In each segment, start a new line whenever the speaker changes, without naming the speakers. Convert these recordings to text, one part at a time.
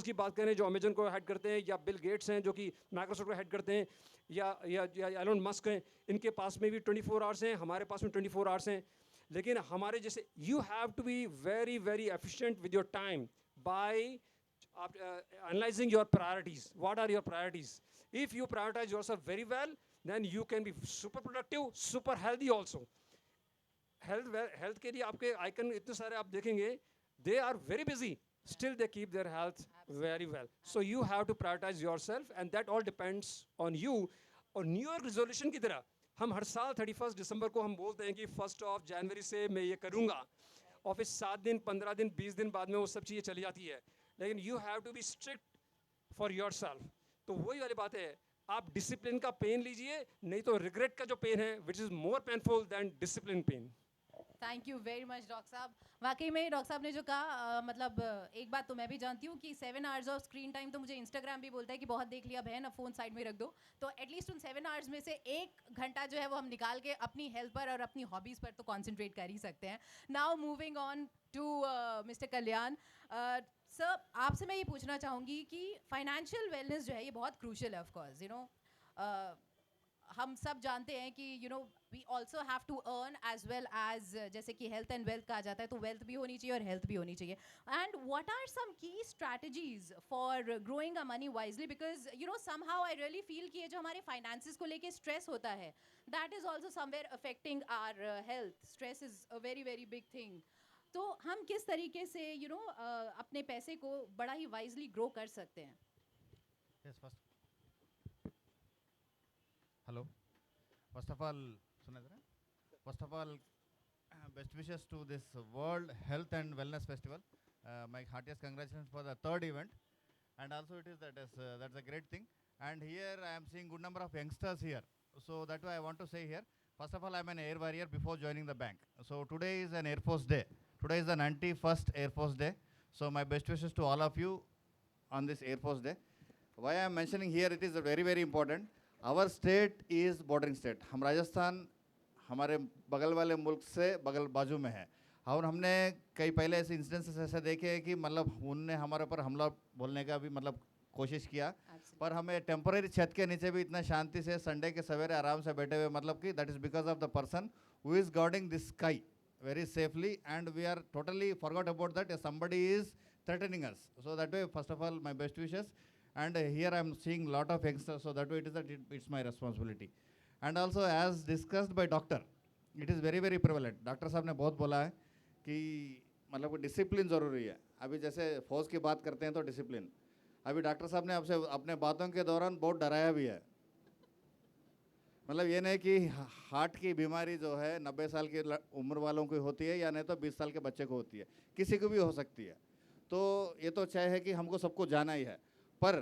की बात करें जो अमेजन को हेड करते हैं, या बिल गेट्स हैं जो कि माइक्रोसॉफ्ट को हेड करते हैं, या एलोन मस्क हैं, इनके पास में भी 24 आवर्स हैं, हमारे पास में 24 आवर्स हैं। लेकिन हमारे जैसे you have to be very very efficient with your time by analyzing your priorities. What are your priorities? If you prioritize yourself very well, then you can be super productive, super healthy also. Health के लिए आपके icon इतने सारे आप देखेंगे, they are very busy, still they keep their health very well. So you have to prioritize yourself and that all depends on you. और new year resolution की तरह हम हर साल 31 दिसंबर को हम बोलते हैं कि 1 जनवरी से मैं ये करूँगा, और फिर 7 दिन 15 दिन 20 दिन बाद में वो सब चीज़ें चली जाती है. लेकिन you have to be strict for yourself. तो वही वाली बात है, आप डिसिप्लिन का पेन लीजिए, नहीं तो रिग्रेट का जो पेन है which is more painful than discipline pain.
Thank you very much doctor साहब. वाकई में डॉक्टर साहब ने जो कहा, मतलब एक बात तो मैं भी जानती हूँ कि 7 आवर्स ऑफ स्क्रीन टाइम तो मुझे इंस्टाग्राम भी बोलता है कि बहुत देख लिया बहन, अब फ़ोन साइड में रख दो. तो एटलीस्ट उन 7 आवर्स में से 1 घंटा जो है वो हम निकाल के अपनी हेल्थ पर और अपनी हॉबीज़ पर तो कॉन्सेंट्रेट कर ही सकते हैं. Now moving on to mister Kalyan sir, आपसे मैं ये पूछना चाहूँगी कि फाइनेंशियल वेलनेस जो है ये बहुत क्रूशल है. ऑफ कोर्स यू नो हम सब जानते हैं कि you know we also have to earn as well as, जैसे कि हेल्थ एंड वेल्थ कहा जाता है, तो वेल्थ भी होनी चाहिए और हेल्थ भी होनी चाहिए. एंड व्हाट आर सम की strategies for growing a money wisely, because you know somehow I really feel कि ये जो हमारे फाइनेंसेस को लेके स्ट्रेस होता है, that is also somewhere affecting our health. Stress is a very very big thing. तो हम किस तरीके से यू नो अपने पैसे को बड़ा ही वाइजली ग्रो कर सकते हैं?
Yes, hello. First of all, Sunadra. First of all, best wishes to this World Health and Wellness Festival. My heartiest congratulations for the third event, and also it is that's a great thing. And here I am seeing good number of youngsters here, so that's why I want to say here. First of all, I am an air warrior before joining the bank. So today is an Air Force Day. Today is the 91st Air Force Day. So my best wishes to all of you on this Air Force Day. Why I am mentioning here, it is very very important. Our state is bordering state. हम राजस्थान हमारे बगल वाले मुल्क से बगल बाजू में है, और हमने कई पहले ऐसे इंसिडेंसेस ऐसे देखे हैं कि मतलब उनने हमारे ऊपर हमला बोलने का भी मतलब कोशिश किया. पर हमें टेम्पररी छत के नीचे भी इतना शांति से संडे के सवेरे आराम से बैठे हुए, मतलब कि that is because of the person who is guarding this sky very safely, and we are totally forgot about that somebody is threatening us. So that way, first of all, my best wishes. And here I am seeing lot of youngsters, so that way it is that it's my responsibility. And also as discussed by doctor, it is very very prevalent. Doctor साहब ने बहुत बोला है कि मतलब discipline ज़रूरी है. अभी जैसे फौज की बात करते हैं तो डिसिप्लिन, अभी डॉक्टर साहब ने आपसे अपने बातों के दौरान बहुत डराया भी है. मतलब ये नहीं कि हार्ट की बीमारी जो है 90 साल की उम्र वालों को होती है, या नहीं तो 20 साल के बच्चे को होती है, किसी को भी हो सकती है. तो ये तो चाहे है कि हमको सबको जाना ही है, पर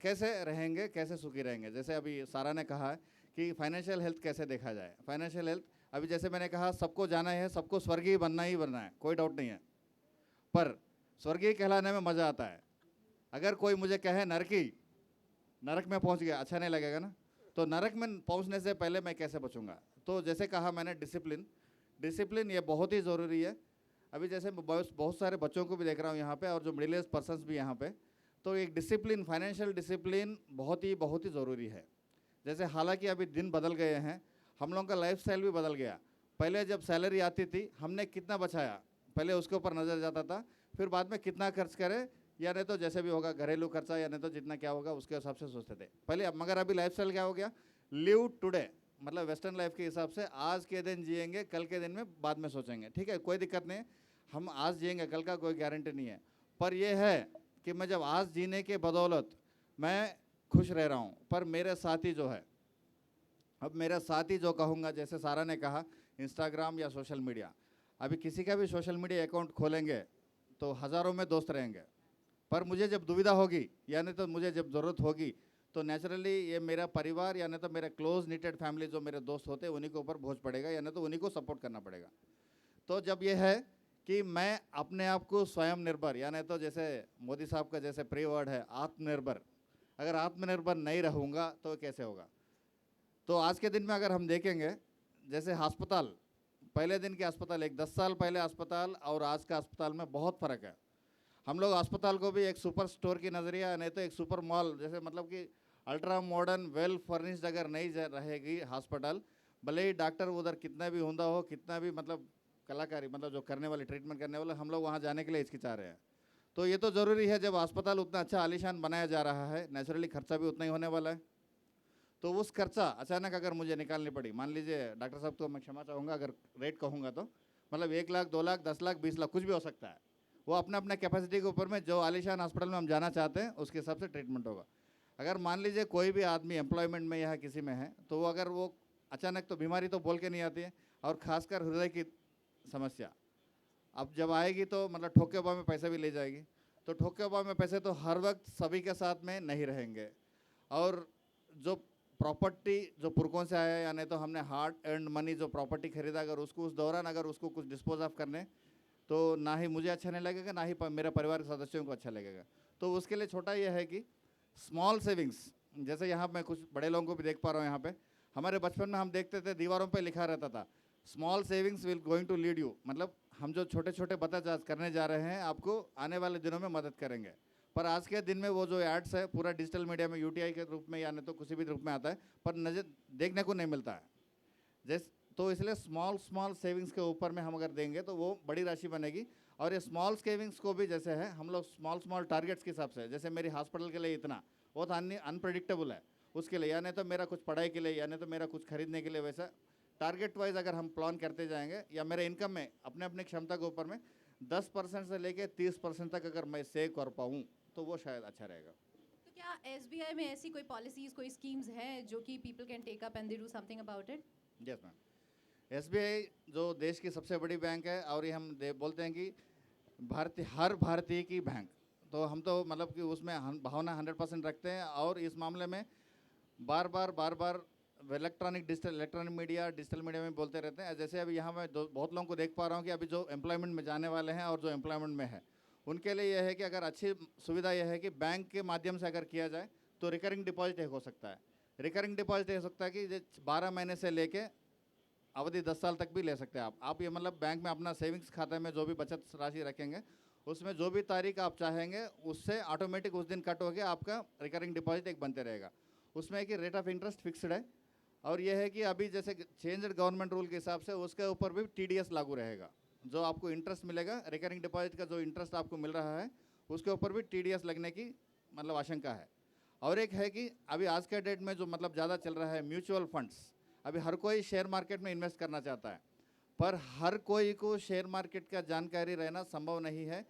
कैसे रहेंगे, कैसे सुखी रहेंगे. जैसे अभी सारा ने कहा कि फाइनेंशियल हेल्थ कैसे देखा जाए. फाइनेंशियल हेल्थ, अभी जैसे मैंने कहा सबको जाना है, सबको स्वर्गीय बनना ही बनना है, कोई डाउट नहीं है. पर स्वर्गीय कहलाने में मज़ा आता है. अगर कोई मुझे कहे नरक में पहुँच गया, अच्छा नहीं लगेगा ना. तो नरक में पहुंचने से पहले मैं कैसे बचूंगा. तो जैसे कहा मैंने, डिसिप्लिन ये बहुत ही ज़रूरी है. अभी जैसे बहुत सारे बच्चों को भी देख रहा हूँ यहाँ पे, और जो मिडिल एज पर्सन्स भी यहाँ पे, तो एक डिसिप्लिन, फाइनेंशियल डिसिप्लिन बहुत ही ज़रूरी है. जैसे हालांकि अभी दिन बदल गए हैं, हम लोगों का लाइफस्टाइल भी बदल गया. पहले जब सैलरी आती थी हमने कितना बचाया, पहले उसके ऊपर नज़र जाता था, फिर बाद में कितना खर्च करें, या नहीं तो जैसे भी होगा घरेलू खर्चा, या नहीं तो जितना क्या होगा उसके हिसाब से सोचते थे पहले. अब मगर अभी लाइफस्टाइल क्या हो गया, लिव टुडे, मतलब वेस्टर्न लाइफ के हिसाब से आज के दिन जिएंगे, कल के दिन में बाद में सोचेंगे. ठीक है, कोई दिक्कत नहीं, हम आज जिएंगे, कल का कोई गारंटी नहीं है. पर यह है कि मैं जब आज जीने के बदौलत मैं खुश रह रहा हूँ, पर मेरे साथी जो है, अब मेरा साथी जो कहूँगा, जैसे सारा ने कहा इंस्टाग्राम या सोशल मीडिया, अभी किसी का भी सोशल मीडिया अकाउंट खोलेंगे तो हज़ारों में दोस्त रहेंगे, पर मुझे जब दुविधा होगी, यानी तो मुझे जब ज़रूरत होगी, तो नेचुरली ये मेरा परिवार या नहीं तो मेरा क्लोज निटेड फैमिली जो मेरे दोस्त होते हैं उन्हीं के ऊपर बोझ पड़ेगा, या नहीं तो उन्हीं को सपोर्ट करना पड़ेगा. तो जब ये है कि मैं अपने आप को स्वयं निर्भर, या नहीं तो जैसे मोदी साहब का जैसे प्री वर्ड है आत्मनिर्भर, अगर आत्मनिर्भर नहीं रहूँगा तो कैसे होगा. तो आज के दिन में अगर हम देखेंगे, जैसे अस्पताल, पहले दिन के अस्पताल, एक 10 साल पहले अस्पताल और आज का अस्पताल में बहुत फ़र्क है. हम लोग अस्पताल को भी एक सुपर स्टोर की नज़रिया, नहीं तो एक सुपर मॉल जैसे, मतलब कि अल्ट्रा मॉडर्न वेल फर्निश्ड अगर नहीं रहेगी हॉस्पिटल, भले ही डॉक्टर उधर कितना भी होंदा हो, कितना भी मतलब कलाकारी, मतलब जो करने वाले ट्रीटमेंट करने वाले, हम लोग वहाँ जाने के लिए हिचकिचा रहे हैं। तो ये तो ज़रूरी है, जब अस्पताल उतना अच्छा आलीशान बनाया जा रहा है, नेचुरली खर्चा भी उतना ही होने वाला है। तो उस खर्चा अचानक अगर मुझे निकालनी पड़ी, मान लीजिए डॉक्टर साहब तो मैं क्षमा चाहूँगा अगर रेट कहूँगा तो, मतलब 1 लाख 2 लाख 10 लाख 20 लाख कुछ भी हो सकता है, वो अपना अपना कैपेसिटी के ऊपर में जो आलीशान हॉस्पिटल में हम जाना चाहते हैं उसके हिसाब से ट्रीटमेंट होगा। अगर मान लीजिए कोई भी आदमी एम्प्लॉयमेंट में या किसी में है, तो वो अगर वो अचानक, तो बीमारी तो बोल के नहीं आती है, और खासकर हृदय की समस्या अब जब आएगी तो मतलब ठोके उबा में पैसा भी ले जाएगी। तो ठोके उबा में पैसे तो हर वक्त सभी के साथ में नहीं रहेंगे, और जो प्रॉपर्टी जो पुरखों से आया, या नहीं तो हमने हार्ड अर्न मनी जो प्रॉपर्टी खरीदा, अगर उसको उस दौरान अगर उसको कुछ डिस्पोज ऑफ करने, तो ना ही मुझे अच्छा नहीं लगेगा, ना ही मेरे परिवार के सदस्यों को अच्छा लगेगा। तो उसके लिए छोटा यह है कि स्मॉल सेविंग्स, जैसे यहाँ मैं कुछ बड़े लोगों को भी देख पा रहा हूँ, यहाँ पे हमारे बचपन में हम देखते थे दीवारों पे लिखा रहता था small savings will going to lead you, मतलब हम जो छोटे छोटे बचत करने जा रहे हैं आपको आने वाले दिनों में मदद करेंगे। पर आज के दिन में वो जो एड्स है पूरा डिजिटल मीडिया में यूटीआई के रूप में या नहीं तो किसी भी रूप में आता है, पर नजर देखने को नहीं मिलता है। जैसे तो इसलिए स्मॉल स्मॉल सेविंग्स के ऊपर में हम अगर देंगे तो वो बड़ी राशि बनेगी। और ये स्मॉल सेविंग्स को भी जैसे है हम लोग स्मॉल स्मॉल टारगेट्स के हिसाब से, जैसे मेरी हॉस्पिटल के लिए इतना, वो तो अनप्रेडिक्टेबल है उसके लिए, या नहीं तो मेरा कुछ पढ़ाई के लिए, या नहीं तो मेरा कुछ खरीदने के लिए, वैसा टारगेट वाइज अगर हम प्लान करते जाएंगे, या मेरे इनकम में अपने अपने क्षमता के ऊपर में 10% से लेके 30% तक अगर मैं सेव कर पाऊँ तो वो शायद अच्छा रहेगा।
तो क्या एसबीआई में ऐसी कोई पॉलिसीज, कोई स्कीम्स हैं जो कि people can take up and they do something about it?
Yes ma'am, SBI जो देश की सबसे बड़ी बैंक है, और ये हम बोलते हैं कि हर भारतीय की बैंक, तो हम तो मतलब कि उसमें भावना 100% रखते हैं। और इस मामले में बार बार इलेक्ट्रॉनिक मीडिया में बोलते रहते हैं। जैसे अभी यहाँ मैं बहुत लोगों को देख पा रहा हूँ कि अभी जो एम्प्लॉयमेंट में जाने वाले हैं और जो एम्प्लॉयमेंट में है, उनके लिए यह है कि अगर अच्छी सुविधा यह है कि बैंक के माध्यम से अगर किया जाए तो रिकरिंग डिपॉजिट एक हो सकता है। रिकरिंग डिपॉजिट हो सकता है कि 12 महीने से लेके अवधि 10 साल तक भी ले सकते हैं आप ये मतलब बैंक में अपना सेविंग्स खाते में जो भी बचत राशि रखेंगे, उसमें जो भी तारीख आप चाहेंगे उससे ऑटोमेटिक उस दिन कट हो गया आपका रिकरिंग डिपॉजिट एक बनते रहेगा। उसमें कि रेट ऑफ इंटरेस्ट फिक्स्ड है, और यह है कि अभी जैसे चेंज्ड गवर्नमेंट रूल के हिसाब से उसके ऊपर भी टीडीएस लागू रहेगा। जो आपको इंटरेस्ट मिलेगा रिकरिंग डिपॉजिट का, जो इंटरेस्ट आपको मिल रहा है उसके ऊपर भी टीडीएस लगने की मतलब आशंका है। और एक है कि अभी आज के डेट में जो मतलब ज़्यादा चल रहा है म्यूचुअल फंड्स, अभी हर कोई शेयर मार्केट में इन्वेस्ट करना चाहता है, पर हर कोई को शेयर मार्केट का जानकारी रहना संभव नहीं है।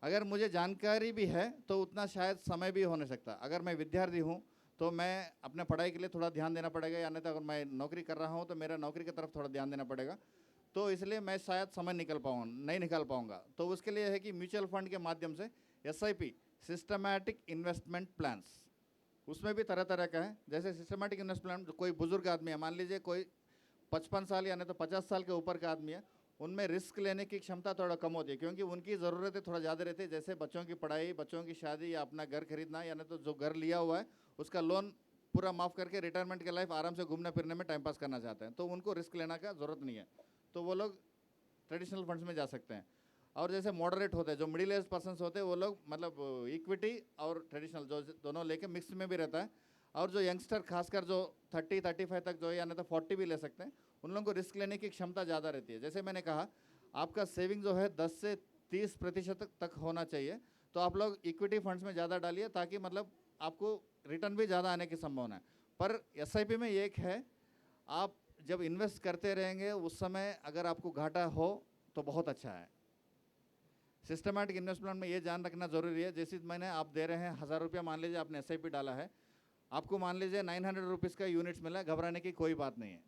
अगर मुझे जानकारी भी है तो उतना शायद समय भी हो नहीं सकता। अगर मैं विद्यार्थी हूँ तो मैं अपने पढ़ाई के लिए थोड़ा ध्यान देना पड़ेगा, या नहीं तो अगर मैं नौकरी कर रहा हूँ तो मेरा नौकरी की तरफ थोड़ा ध्यान देना पड़ेगा, तो इसलिए मैं शायद समय नहीं निकाल पाऊँगा। तो उसके लिए है कि म्यूचुअल फंड के माध्यम से SIP सिस्टमैटिक इन्वेस्टमेंट प्लान्स, उसमें भी तरह तरह का है। जैसे सिस्टमैटिक इन्वेस्टमेंट, कोई बुजुर्ग आदमी है, मान लीजिए कोई 55 साल या नहीं तो 50 साल के ऊपर का आदमी है, उनमें रिस्क लेने की क्षमता थोड़ा कम होती है, क्योंकि उनकी ज़रूरतें थोड़ा ज़्यादा रहती है। जैसे बच्चों की पढ़ाई, बच्चों की शादी, या अपना घर खरीदना, या नहीं तो जो घर लिया हुआ है उसका लोन पूरा माफ़ करके रिटायरमेंट के लाइफ आराम से घूमने फिरने में टाइम पास करना चाहते हैं, तो उनको रिस्क लेना का ज़रूरत नहीं है, तो वो लोग ट्रेडिशनल फंड्स में जा सकते हैं। और जैसे मॉडरेट होते हैं, जो मिडिल एज पर्सनस होते हैं, वो लोग मतलब इक्विटी और ट्रेडिशनल जो दोनों लेके मिक्स में भी रहता है। और जो यंगस्टर खासकर जो 30-35 तक जो है, या नहीं तो 40 भी ले सकते हैं, उन लोगों को रिस्क लेने की क्षमता ज़्यादा रहती है। जैसे मैंने कहा आपका सेविंग जो है 10 से 30% तक होना चाहिए, तो आप लोग इक्विटी फंड्स में ज़्यादा डालिए, ताकि मतलब आपको रिटर्न भी ज़्यादा आने की संभावना है। पर SIP में एक है, आप जब इन्वेस्ट करते रहेंगे उस समय अगर आपको घाटा हो तो बहुत अच्छा है। सिस्टमैटिक इन्वेस्टमेंट में ये ध्यान रखना ज़रूरी है। जैसे मैंने आप दे रहे हैं 1000 रुपया, मान लीजिए आपने SIP डाला है, आपको मान लीजिए 900 रुपीज़ का यूनिट्स मिला, घबराने की कोई बात नहीं है।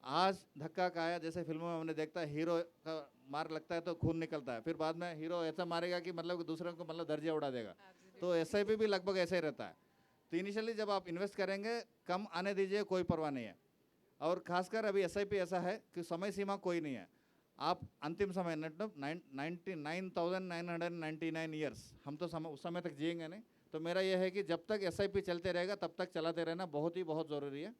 आज धक्का खाया, जैसे फिल्मों में हमने देखता है हीरो का मार लगता है तो खून निकलता है, फिर बाद में हीरो ऐसा मारेगा कि मतलब दूसरों को मतलब दर्जा उड़ा देगा। तो SIP भी लगभग ऐसा ही रहता है। तो इनिशियली जब आप इन्वेस्ट करेंगे कम आने दीजिए, कोई परवाह नहीं है। और खासकर अभी SIP ऐसा है कि समय सीमा कोई नहीं है, आप अंतिम समय 99,999 ईयर्स, हम तो उस समय तक जिएंगे नहीं, तो मेरा यह है कि जब तक SIP चलते रहेगा तब तक चलाते रहना बहुत ज़रूरी है।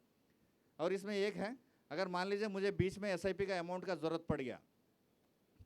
और इसमें एक है, अगर मान लीजिए मुझे बीच में SIP का अमाउंट का ज़रूरत पड़ गया,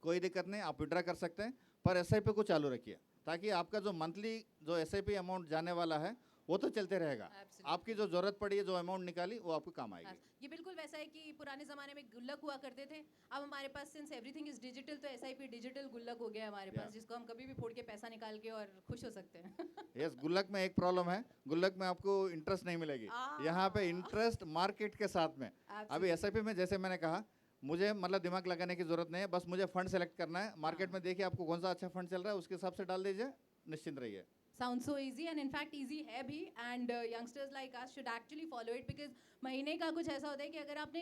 कोई दिक्कत नहीं, आप विड्रा कर सकते हैं, पर SIP को चालू रखिए। ताकि आपका जो मंथली जो एसआईपी अमाउंट जाने वाला है वो तो चलते रहेगा।
Absolutely.
आपकी जो ज़रूरत पड़ी है, जो अमाउंट निकाली, वो आपको काम आएगी।
ये बिल्कुल वैसा है कि पुराने ज़माने में गुल्लक हुआ करते थे, अब हमारे पास सिंस एवरीथिंग इज डिजिटल तो एसआईपी डिजिटल गुल्लक हो गया है हमारे पास, जिसको हम कभी भी फोड़ के पैसा निकाल के और खुश हो सकते हैं।
यस, गुल्लक में एक प्रॉब्लम है, गुल्लक में आपको इंटरेस्ट नहीं मिलेगी। यहाँ पे इंटरेस्ट मार्केट के साथ में। अभी एसआईपी में जैसे मैंने कहा, मुझे मतलब दिमाग लगाने की जरूरत नहीं है, बस मुझे फंड सेलेक्ट करना है। मार्केट में देखिए आपको कौन सा अच्छा फंड चल रहा है, उसके हिसाब से डाल दीजिए, निश्चिंत रहिए।
Sounds so easy and in fact easy है भी, and youngsters like us should actually follow it because महीने का कुछ ऐसा होता है कि अगर आपने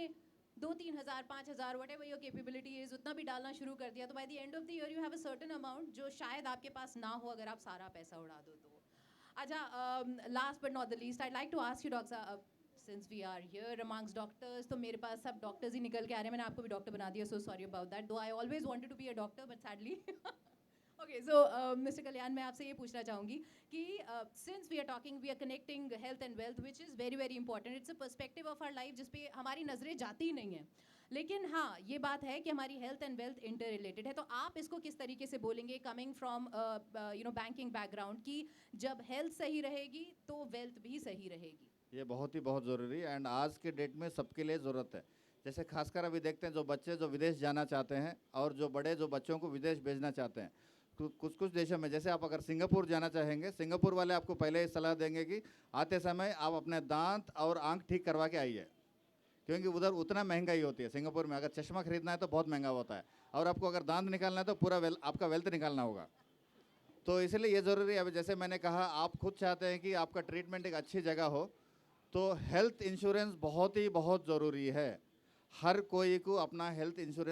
2-3 हज़ार 5 हज़ार whatever your capability is उतना भी डालना शुरू कर दिया तो by the end of the year you have a certain amount जो शायद आपके पास ना हो अगर आप सारा पैसा उड़ा दो तो। अच्छा, last but not the least I'd like to ask you Dr. Since we are here amongst doctors तो मेरे पास सब doctors ही निकल के आ रहे हैं, मैंने आपको भी doctor बना दिया, so sorry about that, though I always wanted to be a doctor but sadly Okay, so Mr. Kalyan, मैं आपसे ये पूछना चाहूँगी कि since we are talking, we are connecting health and wealth, which is very very important. It's a perspective of our life जिस पे हमारी नज़रें जाती ही नहीं हैं। लेकिन हाँ, ये बात है कि हमारी health and wealth interrelated है। तो आप इसको किस तरीके से बोलेंगे coming from banking background कि जब health सही रहेगी तो wealth भी सही रहेगी?
ये बहुत ज़रूरी है एंड आज के डेट में सबके लिए ज़रूरत है। जैसे खासकर अभी देखते हैं जो बच्चे जो विदेश जाना चाहते हैं और जो बड़े जो बच्चों को विदेश भेजना चाहते हैं, कुछ देशों में, जैसे आप अगर सिंगापुर जाना चाहेंगे, सिंगापुर वाले आपको पहले ही सलाह देंगे कि आते समय आप अपने दांत और आंख ठीक करवा के आइए, क्योंकि उधर उतना महंगाई होती है। सिंगापुर में अगर चश्मा खरीदना है तो बहुत महंगा होता है, और आपको अगर दांत निकालना है तो पूरा आपका वेल्थ निकालना होगा। तो इसलिए ये ज़रूरी है। अभी जैसे मैंने कहा, आप खुद चाहते हैं कि आपका ट्रीटमेंट एक अच्छी जगह हो, तो हेल्थ इंश्योरेंस बहुत ज़रूरी है। हर कोई को अपना हेल्थ इंश्योरेंस